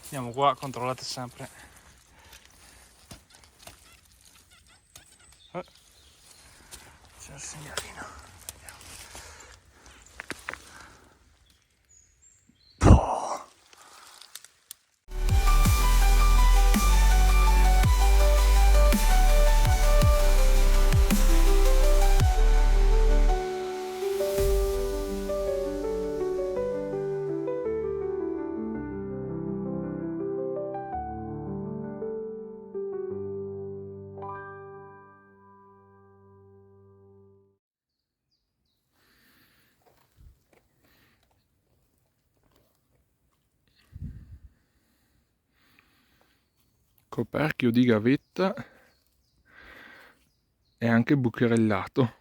Andiamo qua, controllate sempre. C'è il segnalino. Coperchio di gavetta e anche bucherellato,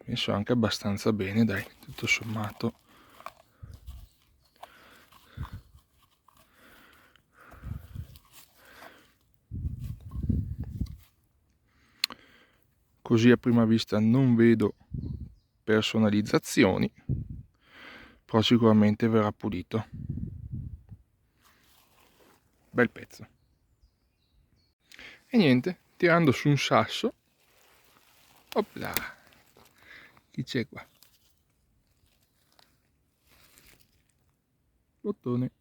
messo anche abbastanza bene, dai, tutto sommato. Così a prima vista non vedo personalizzazioni, però sicuramente verrà pulito. Bel pezzo. E niente, tirando su un sasso, opla, chi c'è qua? Bottone.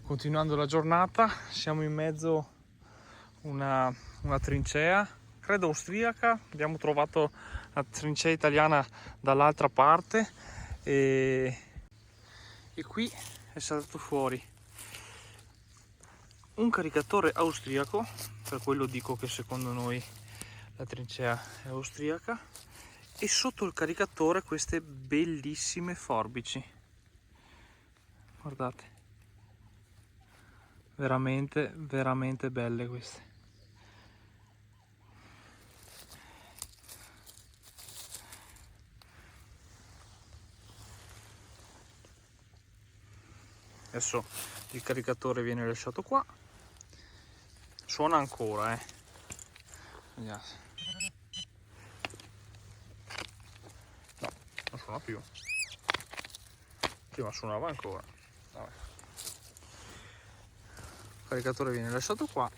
Continuando la giornata, siamo in mezzo a una trincea, credo austriaca. Abbiamo trovato la trincea italiana dall'altra parte e qui è saltato fuori un caricatore austriaco, per quello dico che secondo noi la trincea è austriaca, e sotto il caricatore queste bellissime forbici, guardate, veramente veramente belle queste. Adesso il caricatore viene lasciato qua, suona ancora, vediamo. No, non suona più. Sì, ma suonava ancora. Vabbè. Il caricatore viene lasciato qua,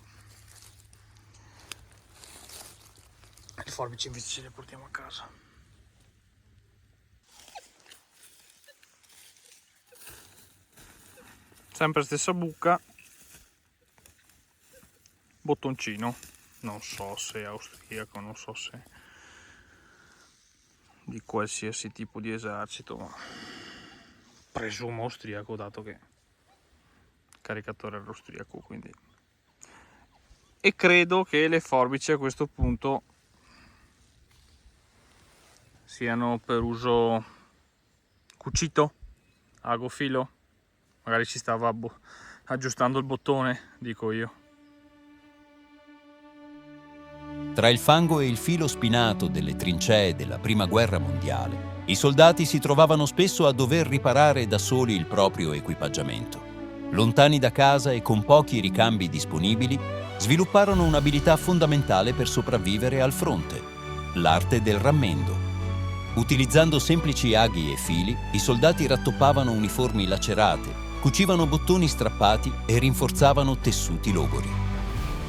le forbici invece ce le portiamo a casa. Sempre stessa buca, bottoncino, non so se è austriaco, non so se di qualsiasi tipo di esercito, ma presumo austriaco, dato che il caricatore era austriaco, quindi. E credo che le forbici a questo punto siano per uso cucito, agofilo. Magari ci stava aggiustando il bottone, dico io. Tra il fango e il filo spinato delle trincee della Prima Guerra Mondiale, i soldati si trovavano spesso a dover riparare da soli il proprio equipaggiamento. Lontani da casa e con pochi ricambi disponibili, svilupparono un'abilità fondamentale per sopravvivere al fronte: l'arte del rammendo. Utilizzando semplici aghi e fili, i soldati rattoppavano uniformi lacerate, cucivano bottoni strappati e rinforzavano tessuti logori.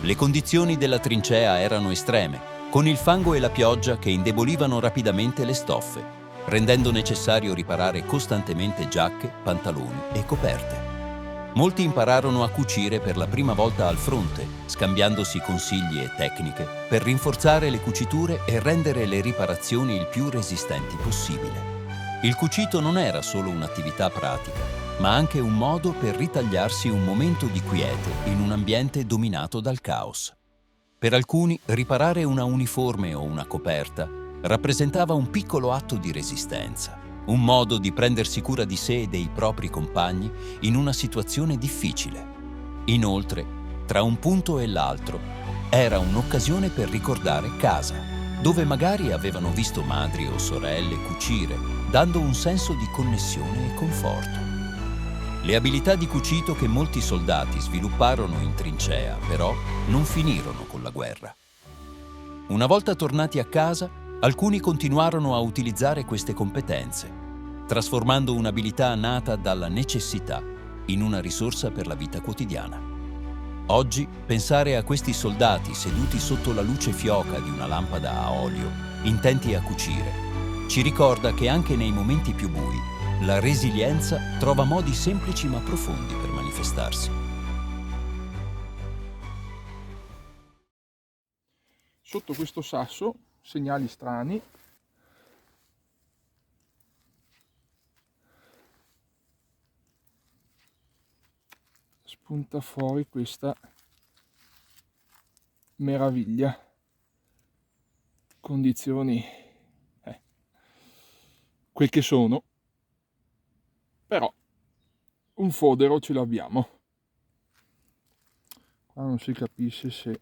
Le condizioni della trincea erano estreme, con il fango e la pioggia che indebolivano rapidamente le stoffe, rendendo necessario riparare costantemente giacche, pantaloni e coperte. Molti impararono a cucire per la prima volta al fronte, scambiandosi consigli e tecniche per rinforzare le cuciture e rendere le riparazioni il più resistenti possibile. Il cucito non era solo un'attività pratica, ma anche un modo per ritagliarsi un momento di quiete in un ambiente dominato dal caos. Per alcuni, riparare una uniforme o una coperta rappresentava un piccolo atto di resistenza, un modo di prendersi cura di sé e dei propri compagni in una situazione difficile. Inoltre, tra un punto e l'altro, era un'occasione per ricordare casa, dove magari avevano visto madri o sorelle cucire, dando un senso di connessione e conforto. Le abilità di cucito che molti soldati svilupparono in trincea, però, non finirono con la guerra. Una volta tornati a casa, Alcuni continuarono a utilizzare queste competenze, trasformando un'abilità nata dalla necessità in una risorsa per la vita quotidiana. Oggi, pensare a questi soldati seduti sotto la luce fioca di una lampada a olio, intenti a cucire, ci ricorda che anche nei momenti più bui, la resilienza trova modi semplici ma profondi per manifestarsi. Sotto questo sasso, segnali strani. Spunta fuori questa meraviglia. Condizioni quel che sono, però un fodero ce l'abbiamo. Qua non si capisce se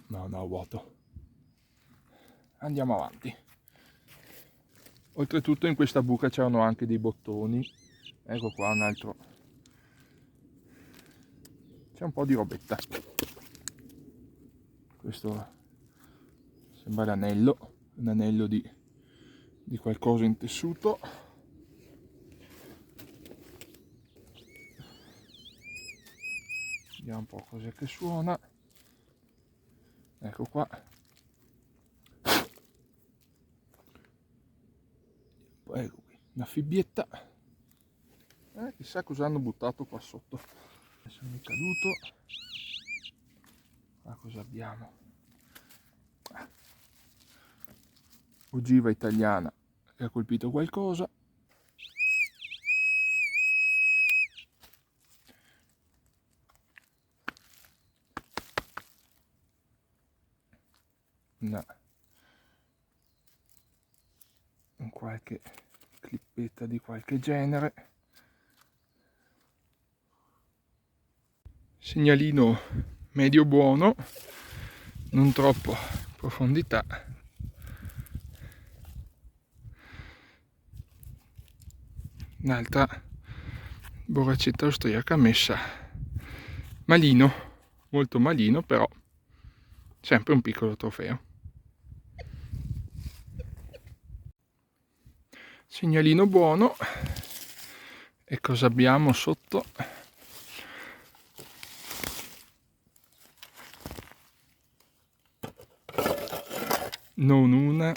no, vuoto. Andiamo avanti. Oltretutto in questa buca c'erano anche dei bottoni. Ecco qua un altro. C'è un po' di robetta. Questo sembra l'anello, un anello di qualcosa in tessuto. Vediamo un po' cos'è che suona. Ecco qua. Ecco qui, una fibbietta. Chissà cosa hanno buttato qua sotto. Adesso mi è caduto. Qua cosa abbiamo? Ogiva italiana che ha colpito qualcosa. No. Qualche clippetta di qualche genere. Segnalino medio buono, non troppo profondità. Un'altra borraccetta austriaca messa malino, molto malino, però sempre un piccolo trofeo. Segnalino buono. E cosa abbiamo sotto? Non una,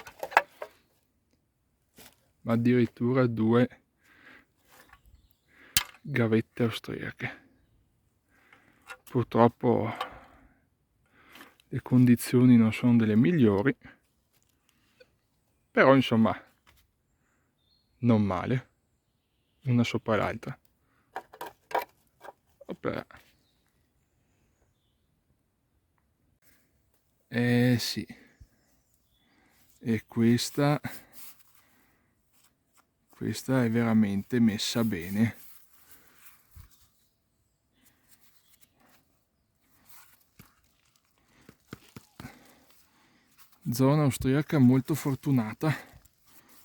ma addirittura 2 gavette austriache. Purtroppo le condizioni non sono delle migliori, però insomma non male, una sopra l'altra. Opla. Sì, e questa è veramente messa bene. Zona austriaca molto fortunata,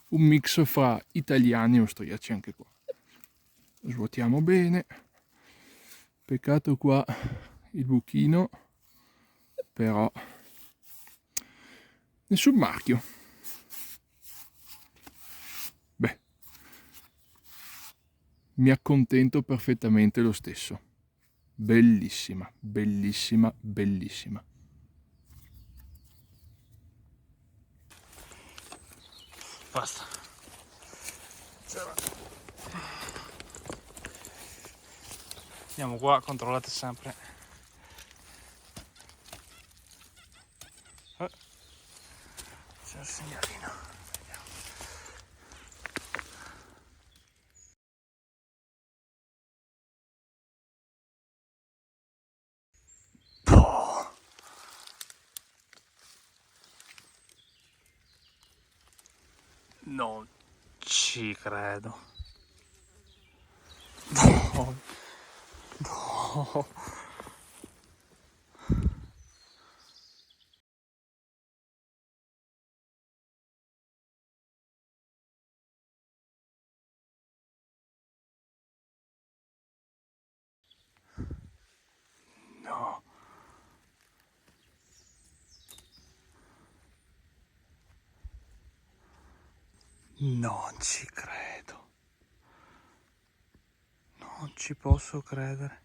un mix fra italiani e austriaci anche qua. Svuotiamo bene. Peccato qua il buchino, però nessun marchio. Beh, mi accontento perfettamente lo stesso. Bellissima, bellissima, bellissima. Basta. Andiamo qua, controllate sempre. C'è il segnalino. Oh. Non ci credo. No. No. No. Non ci credo. Non ci posso credere.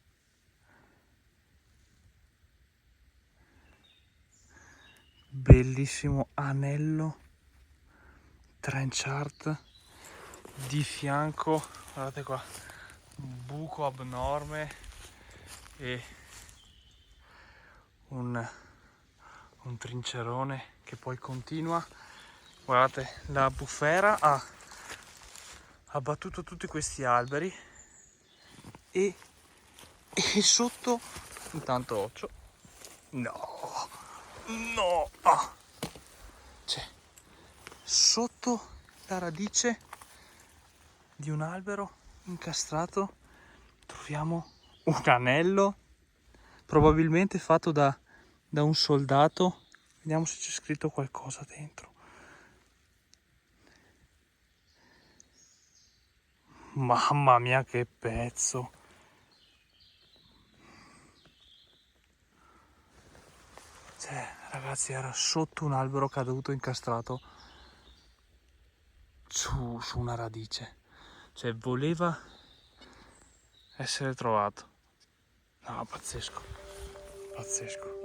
Bellissimo anello Trenchard di fianco, guardate qua, un buco abnorme e un trincerone che poi continua. Guardate, la bufera ha abbattuto tutti questi alberi e sotto intanto occhio, no, c'è sotto la radice di un albero incastrato troviamo un anello probabilmente fatto da un soldato. Vediamo se c'è scritto qualcosa dentro. Mamma mia, che pezzo! Cioè, ragazzi, era sotto un albero caduto incastrato su una radice. Cioè, voleva essere trovato. No, pazzesco. Pazzesco.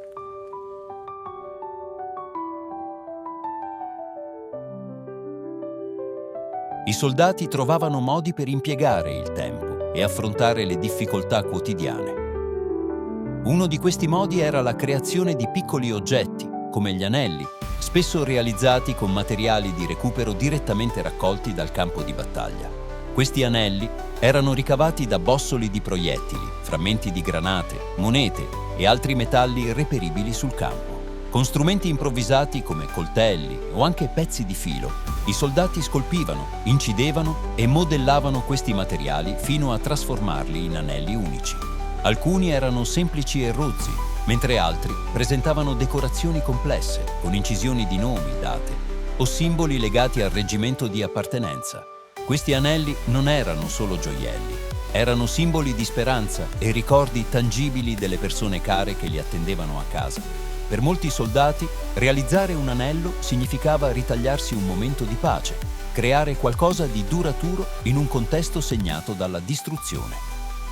I soldati trovavano modi per impiegare il tempo e affrontare le difficoltà quotidiane. Uno di questi modi era la creazione di piccoli oggetti, come gli anelli, spesso realizzati con materiali di recupero direttamente raccolti dal campo di battaglia. Questi anelli erano ricavati da bossoli di proiettili, frammenti di granate, monete e altri metalli reperibili sul campo. Con strumenti improvvisati come coltelli o anche pezzi di filo, i soldati scolpivano, incidevano e modellavano questi materiali fino a trasformarli in anelli unici. Alcuni erano semplici e rozzi, mentre altri presentavano decorazioni complesse, con incisioni di nomi, date o simboli legati al reggimento di appartenenza. Questi anelli non erano solo gioielli, erano simboli di speranza e ricordi tangibili delle persone care che li attendevano a casa. Per molti soldati, realizzare un anello significava ritagliarsi un momento di pace, creare qualcosa di duraturo in un contesto segnato dalla distruzione.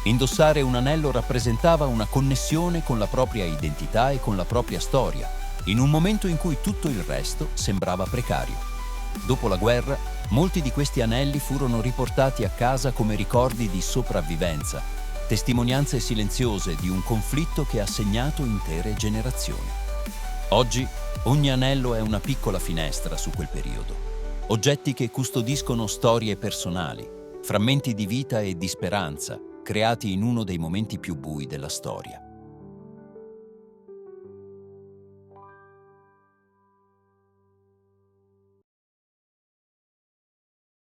Indossare un anello rappresentava una connessione con la propria identità e con la propria storia, in un momento in cui tutto il resto sembrava precario. Dopo la guerra, molti di questi anelli furono riportati a casa come ricordi di sopravvivenza, testimonianze silenziose di un conflitto che ha segnato intere generazioni. Oggi, ogni anello è una piccola finestra su quel periodo. Oggetti che custodiscono storie personali, frammenti di vita e di speranza, creati in uno dei momenti più bui della storia.